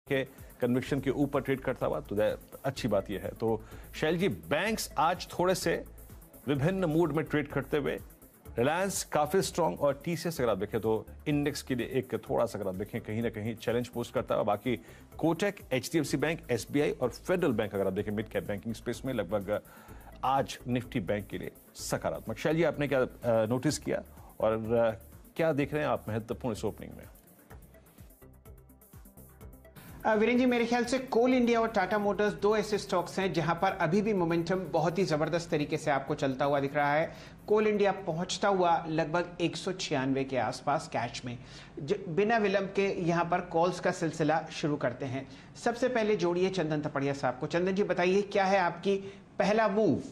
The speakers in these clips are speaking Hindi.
के कन्विक्शन के ऊपर ट्रेड करता हुआ, तो अच्छी बात यह है। तो शैल जी, बैंक्स आज थोड़े से विभिन्न मूड में ट्रेड करते हुए, रिलायंस काफी स्ट्रांग और टीसीएस अगर आप देखें तो इंडेक्स के लिए एक थोड़ा सा अगर आप देखें कहीं ना कहीं चैलेंज पोस्ट करता है। बाकी कोटक, एचडीएफसी बैंक, एसबीआई और फेडरल बैंक अगर आप देखें मिड कैप बैंकिंग स्पेस में लगभग आज निफ्टी बैंक के लिए सकारात्मक। शैल जी, आपने क्या नोटिस किया और क्या देख रहे हैं आप महत्वपूर्ण इस ओपनिंग में? वीरेंद्र जी, मेरे ख्याल से कोल इंडिया और टाटा मोटर्स दो ऐसे स्टॉक्स हैं जहां पर अभी भी मोमेंटम बहुत ही जबरदस्त तरीके से आपको चलता हुआ दिख रहा है। कोल इंडिया पहुंचता हुआ लगभग 196 के आसपास कैश में। बिना विलंब के यहां पर कॉल्स का सिलसिला शुरू करते हैं। सबसे पहले जोड़िए चंदन थपड़िया साहब को। चंदन जी, बताइए क्या है आपकी पहला मूव?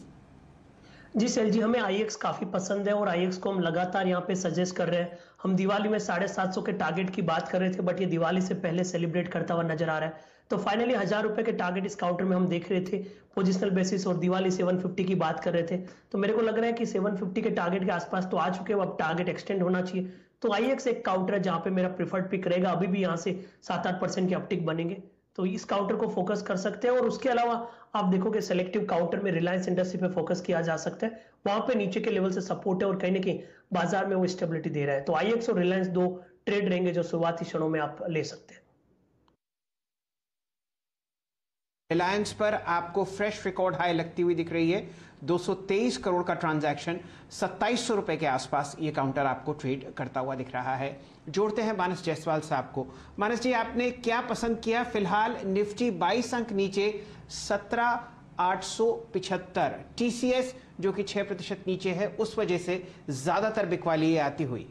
जी सैल जी, हमें आईएक्स काफी पसंद है और आईएक्स को हम लगातार यहाँ पे सजेस्ट कर रहे हैं। हम दिवाली में 750 के टारगेट की बात कर रहे थे, बट ये दिवाली से पहले सेलिब्रेट करता हुआ नजर आ रहा है। तो फाइनली 1000 रुपए के टारगेट इस काउंटर में हम देख रहे थे पोजिशनल बेसिस, और दिवाली 750 की बात कर रहे थे। तो मेरे को लग रहा है कि 750 के टारगेट के आसपास तो आ चुके हैं, अब टारगेट एक्सटेंड होना चाहिए। तो आईएक्स एक काउंटर है जहां पे मेरा प्रिफर्ड पिक रहेगा। अभी भी यहाँ से 7-8% के अपटिक बनेंगे, तो इस काउंटर को फोकस कर सकते हैं। और उसके अलावा आप देखोगे सेलेक्टिव काउंटर में रिलायंस इंडस्ट्री पे फोकस किया जा सकता है। वहां पे नीचे के लेवल से सपोर्ट है और कहीं ना कहीं बाजार में वो स्टेबिलिटी दे रहा है। तो आईएक्स और रिलायंस दो ट्रेड रहेंगे जो शुरुआती क्षणों में आप ले सकते हैं। रिलायंस पर आपको फ्रेश रिकॉर्ड हाई लगती हुई दिख रही है। 223 करोड़ का ट्रांजैक्शन, 2700 रुपए के आसपास ये काउंटर आपको ट्रेड करता हुआ दिख रहा है। जोड़ते हैं मानस जायसवाल साहब को। मानस जी, आपने क्या पसंद किया? फिलहाल निफ्टी 22 अंक नीचे 17,875। टीसीएस जो कि 6% नीचे है, उस वजह से ज्यादातर बिकवाली आती हुई।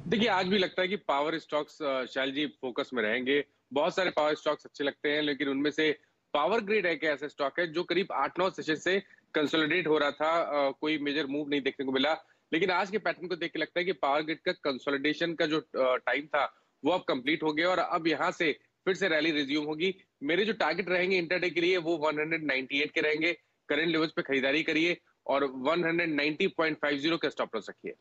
देखिए, आज भी लगता है कि पावर स्टॉक्स शैल जी फोकस में रहेंगे। बहुत सारे पावर स्टॉक्स अच्छे लगते हैं, लेकिन उनमें से पावर ग्रिड एक ऐसा स्टॉक है जो करीब 8-9 सेशन से कंसोलिडेट हो रहा था। कोई मेजर मूव नहीं देखने को मिला, लेकिन आज के पैटर्न को देख के लगता है कि पावर ग्रिड का कंसोलिडेशन का जो टाइम था वो अब कंप्लीट हो गया और अब यहाँ से फिर से रैली रिज्यूम होगी। मेरे जो टारगेट रहेंगे इंटरडे के लिए वो 198 के रहेंगे। करंट लेवल्स पे खरीदारी करिए और 190.50 का स्टॉप लॉस रखिए।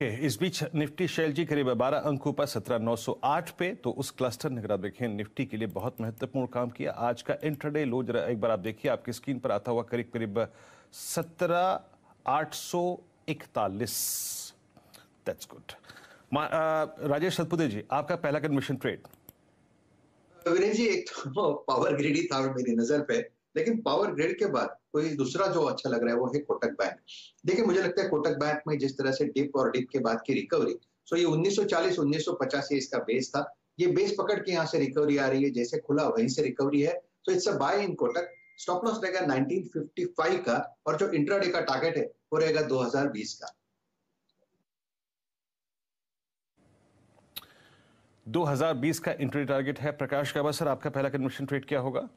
इस बीच निफ्टी शैल जी करीब 12 अंकों पर 17,908 पे। तो उस क्लस्टर ने अगर आप देखें निफ्टी के लिए बहुत महत्वपूर्ण काम किया। आज का इंट्राडे लो जरा एक बार आप देखिए, आपकी स्क्रीन पर आता हुआ करीब करीब 17,841। That's good. राजेश सतपुते जी, आपका पहला कन्विक्शन ट्रेड? वीरेंद्र जी, एक तो पावर ग्रिड ही था मेरी नजर पे, लेकिन पावर ग्रिड के बाद कोई दूसरा जो अच्छा लग रहा है वो है कोटक बैंक। देखिए, मुझे लगता है कोटक बैंक में जिस तरह से डिप और डिप के बाद की रिकवरी, सो ये 1940-1950 ये इसका बेस था। ये बेस पकड़ के यहाँ से रिकवरी आ रही है, जैसे खुला वहीं से रिकवरी है। तो it's a buy in Kotak. Stop loss रहेगा 1955 का और जो इंट्राडे का टारगेट है वो रहेगा 2020 का। 2020 का इंट्राडे टारगेट है। प्रकाश काबा सर, आपका पहला कन्विक्शन ट्रेड क्या होगा?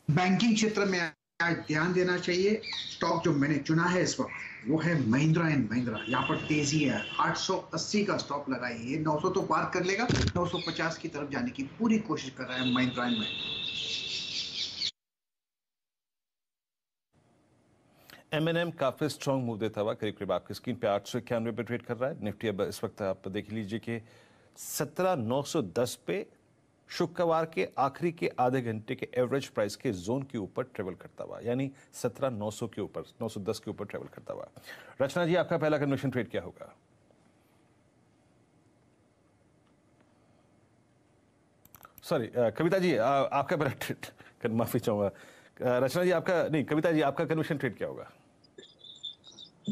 बैंकिंग क्षेत्र में आज ध्यान देना चाहिए। स्टॉक जो मैंने चुना है इस वक्त वो है महिंद्रा एंड महिंद्रा। यहाँ पर तेजी है, 880 का स्टॉप लगाइए। 900 तो पार कर लेगा, 950 की तरफ जाने की पूरी कोशिश कर रहा है महिंद्रा एंड महिंद्रा। M&M काफी स्ट्रॉन्ग मूव देता हुआ करीब करीब आपकी स्क्रीन पे 891 पे ट्रेड कर रहा है। निफ्टी अब इस वक्त आप देख लीजिए कि 17,910 पे शुक्रवार के आखिरी के आधे घंटे के एवरेज प्राइस के जोन के ऊपर ट्रेवल करता हुआ, यानी 17,900 के ऊपर, 910 के ऊपर ट्रेवल करता हुआ। रचना जी, आपका पहला कन्विक्शन ट्रेड क्या होगा? सॉरी कविता जी, आपका पहला ट्रेड, माफी चाहूंगा। रचना जी आपका नहीं, कविता जी आपका कन्विक्शन ट्रेड क्या होगा?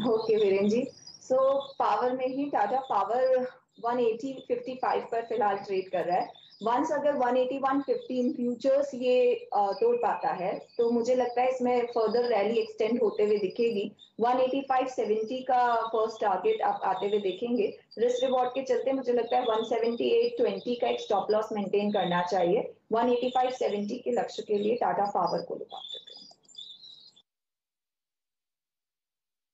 Okay Virendra ji, so power में ही टाटा पावर 180.55 पर फिलहाल ट्रेड कर रहा है। वंस अगर 180-115 फ्यूचर्स ये तोड़ पाता है तो मुझे लगता है इसमें फर्दर रैली एक्सटेंड होते हुए दिखेगी। 185.70 का फर्स्ट टारगेट आप आते हुए देखेंगे। रिस्क रिवॉर्ड के चलते मुझे लगता है 178.20 का एक स्टॉप लॉस मेंटेन करना चाहिए। 185.70 के लक्ष्य के लिए टाटा पावर को लुक आउट करें।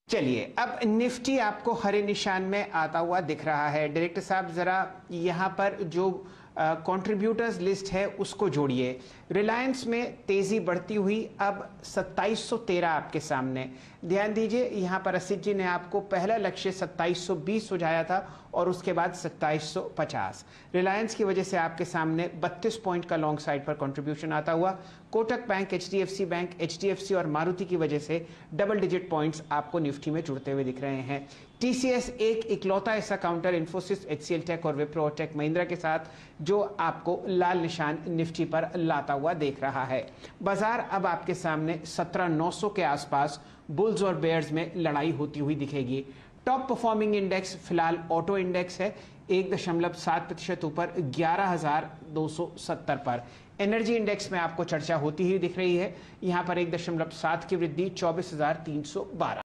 चलिए, अब निफ्टी आपको हरे निशान में आता हुआ दिख रहा है। डायरेक्टर साहब, जरा यहाँ पर जो कंट्रीब्यूटर्स लिस्ट है उसको जोड़िए। रिलायंस में तेजी बढ़ती हुई अब 2713 आपके सामने। ध्यान दीजिए यहाँ पर असित जी ने आपको पहला लक्ष्य 2720 सुझाया था और उसके बाद 2750। रिलायंस की वजह से आपके सामने 32 पॉइंट का लॉन्ग साइड पर कंट्रीब्यूशन आता हुआ। Kotak bank, HDFC bank, HDFC और मारुति की वजह से डबल डिजिट पॉइंट्स आपको निफ्टी में जुड़ते हुए दिख रहे हैं। टीसीएस एक इकलौता ऐसा काउंटर इन्फोसिस, एचसीएल टेक और विप्रो और टेक महिंद्रा के साथ जो आपको लाल निशान निफ्टी पर लाता हुआ देख रहा है। बाजार अब आपके सामने 17900 के आसपास बुल्स और बेयर्स में लड़ाई होती हुई दिखेगी। टॉप परफॉर्मिंग इंडेक्स फिलहाल ऑटो इंडेक्स है 1.7% ऊपर 11270 पर। एनर्जी इंडेक्स में आपको चर्चा होती ही दिख रही है, यहां पर 1.7 की वृद्धि 24312।